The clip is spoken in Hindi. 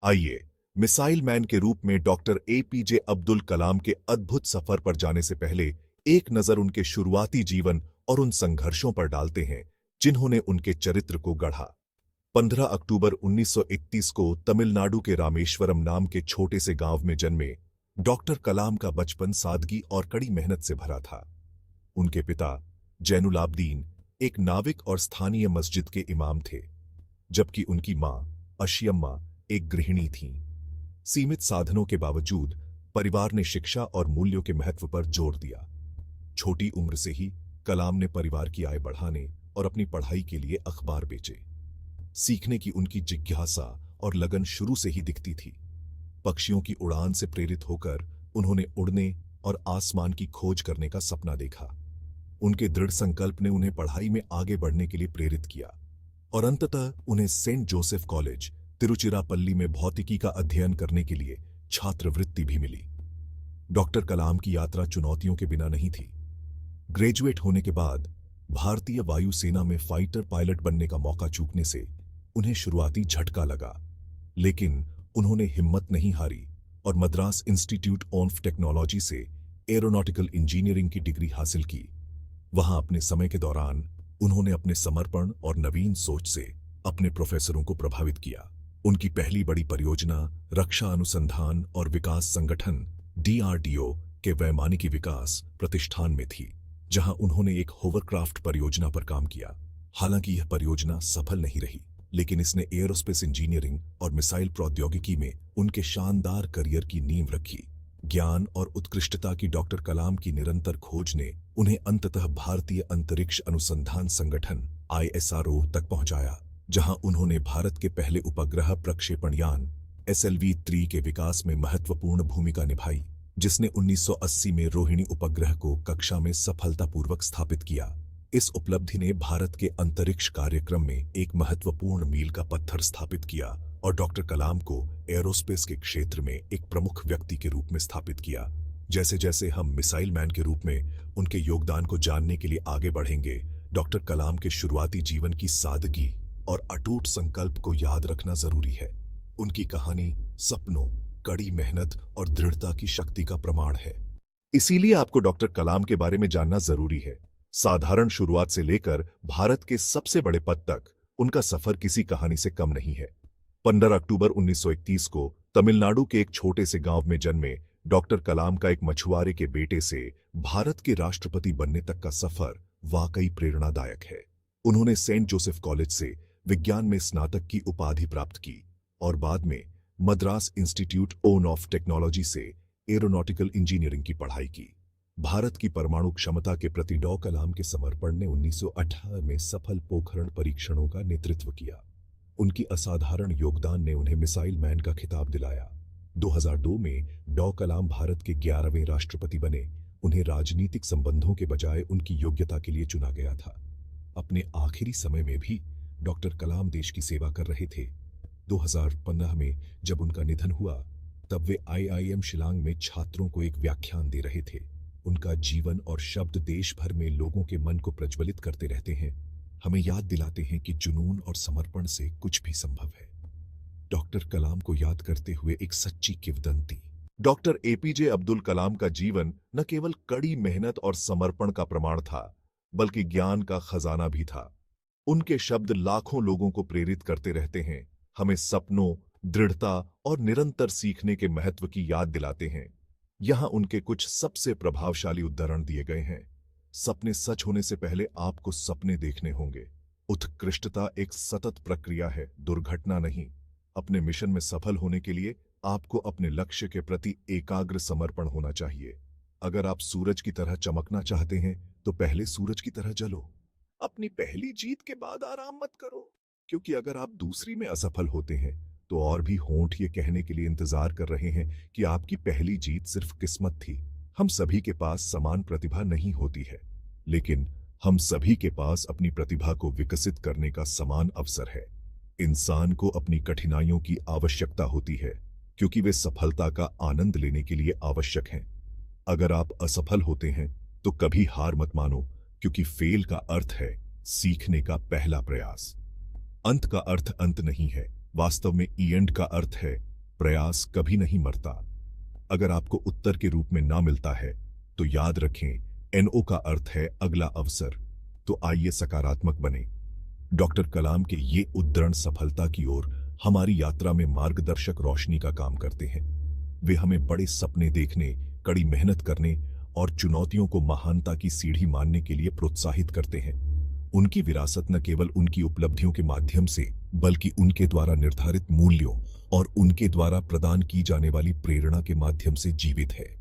आइए, मिसाइल मैन के रूप में डॉक्टर एपीजे अब्दुल कलाम के अद्भुत सफर पर जाने से पहले एक नजर उनके शुरुआती जीवन और उन संघर्षों पर डालते हैं जिन्होंने उनके चरित्र को गढ़ा। 15 अक्टूबर 1931 को तमिलनाडु के रामेश्वरम नाम के छोटे से गांव में जन्मे डॉक्टर कलाम का बचपन सादगी और कड़ी मेहनत से भरा था। उनके पिता जैनुलाब्दीन एक नाविक और स्थानीय मस्जिद के इमाम थे, जबकि उनकी मां अशियम्मा एक गृहिणी थीं। सीमित साधनों के बावजूद परिवार ने शिक्षा और मूल्यों के महत्व पर जोर दिया। छोटी उम्र से ही कलाम ने परिवार की आय बढ़ाने और अपनी पढ़ाई के लिए अखबार बेचे। सीखने की उनकी जिज्ञासा और लगन शुरू से ही दिखती थी। पक्षियों की उड़ान से प्रेरित होकर उन्होंने उड़ने और आसमान की खोज करने का सपना देखा। उनके दृढ़ संकल्प ने उन्हें पढ़ाई में आगे बढ़ने के लिए प्रेरित किया और अंततः उन्हें सेंट जोसेफ कॉलेज तिरुचिरापल्ली में भौतिकी का अध्ययन करने के लिए छात्रवृत्ति भी मिली। डॉक्टर कलाम की यात्रा चुनौतियों के बिना नहीं थी। ग्रेजुएट होने के बाद भारतीय वायुसेना में फाइटर पायलट बनने का मौका चूकने से उन्हें शुरुआती झटका लगा, लेकिन उन्होंने हिम्मत नहीं हारी और मद्रास इंस्टीट्यूट ऑफ टेक्नोलॉजी से एरोनॉटिकल इंजीनियरिंग की डिग्री हासिल की। वहां अपने समय के दौरान उन्होंने अपने समर्पण और नवीन सोच से अपने प्रोफेसरों को प्रभावित किया। उनकी पहली बड़ी परियोजना रक्षा अनुसंधान और विकास संगठन DRDO के वैमानिकी विकास प्रतिष्ठान में थी, जहां उन्होंने एक होवरक्राफ्ट परियोजना पर काम किया। हालांकि यह परियोजना सफल नहीं रही, लेकिन इसने एयरोस्पेस इंजीनियरिंग और मिसाइल प्रौद्योगिकी में उनके शानदार करियर की नींव रखी। ज्ञान और उत्कृष्टता की डॉक्टर कलाम की निरंतर खोज ने उन्हें अंततः भारतीय अंतरिक्ष अनुसंधान संगठन ISRO तक पहुंचाया, जहां उन्होंने भारत के पहले उपग्रह प्रक्षेपण यान SLV-3 के विकास में महत्वपूर्ण भूमिका निभाई, जिसने 1980 में रोहिणी उपग्रह को कक्षा में सफलतापूर्वक स्थापित किया। इस उपलब्धि ने भारत के अंतरिक्ष कार्यक्रम में एक महत्वपूर्ण मील का पत्थर स्थापित किया और डॉक्टर कलाम को एरोस्पेस के क्षेत्र में एक प्रमुख व्यक्ति के रूप में स्थापित किया। जैसे जैसे हम मिसाइल मैन के रूप में उनके योगदान को जानने के लिए आगे बढ़ेंगे, डॉक्टर कलाम के शुरुआती जीवन की सादगी और अटूट संकल्प को याद रखना जरूरी है। उनकी कहानी सपनों, कड़ी मेहनत और दृढ़ता की शक्ति का प्रमाण है। इसीलिए आपको डॉक्टर कलाम के बारे में जानना जरूरी है। साधारण शुरुआत से लेकर भारत के सबसे बड़े पद तक उनका सफर किसी कहानी से कम नहीं है। 15 अक्टूबर 1931 को तमिलनाडु के एक छोटे से गांव में जन्मे डॉक्टर कलाम का एक मछुआरे के बेटे से भारत के राष्ट्रपति बनने तक का सफर वाकई प्रेरणादायक है। उन्होंने सेंट जोसेफ कॉलेज से विज्ञान में स्नातक की उपाधि प्राप्त की और बाद में मद्रास इंस्टीट्यूट ऑफ टेक्नोलॉजी से एरोनॉटिकल इंजीनियरिंग की पढ़ाई की। भारत की परमाणु क्षमता के प्रति डॉ कलाम के समर्पण ने 1918 में सफल पोखरण परीक्षणों का नेतृत्व किया। उनकी असाधारण योगदान ने उन्हें मिसाइल मैन का खिताब दिलाया। 2002 में डॉ कलाम भारत के 11वें राष्ट्रपति बने। उन्हें राजनीतिक संबंधों के बजाय उनकी योग्यता के लिए चुना गया था। अपने आखिरी समय में भी डॉक्टर कलाम देश की सेवा कर रहे थे। 2015 में जब उनका निधन हुआ, तब वे IIM शिलांग में छात्रों को एक व्याख्यान दे रहे थे। उनका जीवन और शब्द देश भर में लोगों के मन को प्रज्वलित करते रहते हैं, हमें याद दिलाते हैं कि जुनून और समर्पण से कुछ भी संभव है। डॉक्टर कलाम को याद करते हुए एक सच्ची किंवदंती। डॉक्टर एपीजे अब्दुल कलाम का जीवन न केवल कड़ी मेहनत और समर्पण का प्रमाण था, बल्कि ज्ञान का खजाना भी था। उनके शब्द लाखों लोगों को प्रेरित करते रहते हैं, हमें सपनों, दृढ़ता और निरंतर सीखने के महत्व की याद दिलाते हैं। यहां उनके कुछ सबसे प्रभावशाली उदाहरण दिए गए हैं। सपने सच होने से पहले आपको सपने देखने होंगे। उत्कृष्टता एक सतत प्रक्रिया है, दुर्घटना नहीं। अपने मिशन में सफल होने के लिए आपको अपने लक्ष्य के प्रति एकाग्र समर्पण होना चाहिए। अगर आप सूरज की तरह चमकना चाहते हैं, तो पहले सूरज की तरह जलो। अपनी पहली जीत के बाद आराम मत करो, क्योंकि अगर आप दूसरी में असफल होते हैं, तो और भी होंठ ये कहने के लिए इंतजार कर रहे हैं कि आपकी पहली जीत सिर्फ किस्मत थी। हम सभी के पास समान प्रतिभा नहीं होती है, लेकिन हम सभी के पास अपनी प्रतिभा को विकसित करने का समान अवसर है। इंसान को अपनी कठिनाइयों की आवश्यकता होती है, क्योंकि वे सफलता का आनंद लेने के लिए आवश्यक हैं। अगर आप असफल होते हैं, तो कभी हार मत मानो, क्योंकि फेल का अर्थ है सीखने का पहला प्रयास। अंत का अर्थ अंत नहीं है, वास्तव में एंड का अर्थ है प्रयास कभी नहीं मरता। अगर आपको उत्तर के रूप में ना मिलता है तो याद रखें, एनओ का अर्थ है अगला अवसर। तो आइए सकारात्मक बने। डॉक्टर कलाम के ये उद्दरण सफलता की ओर हमारी यात्रा में मार्गदर्शक रोशनी का काम करते हैं। वे हमें बड़े सपने देखने, कड़ी मेहनत करने और चुनौतियों को महानता की सीढ़ी मानने के लिए प्रोत्साहित करते हैं। उनकी विरासत न केवल उनकी उपलब्धियों के माध्यम से, बल्कि उनके द्वारा निर्धारित मूल्यों और उनके द्वारा प्रदान की जाने वाली प्रेरणा के माध्यम से जीवित है।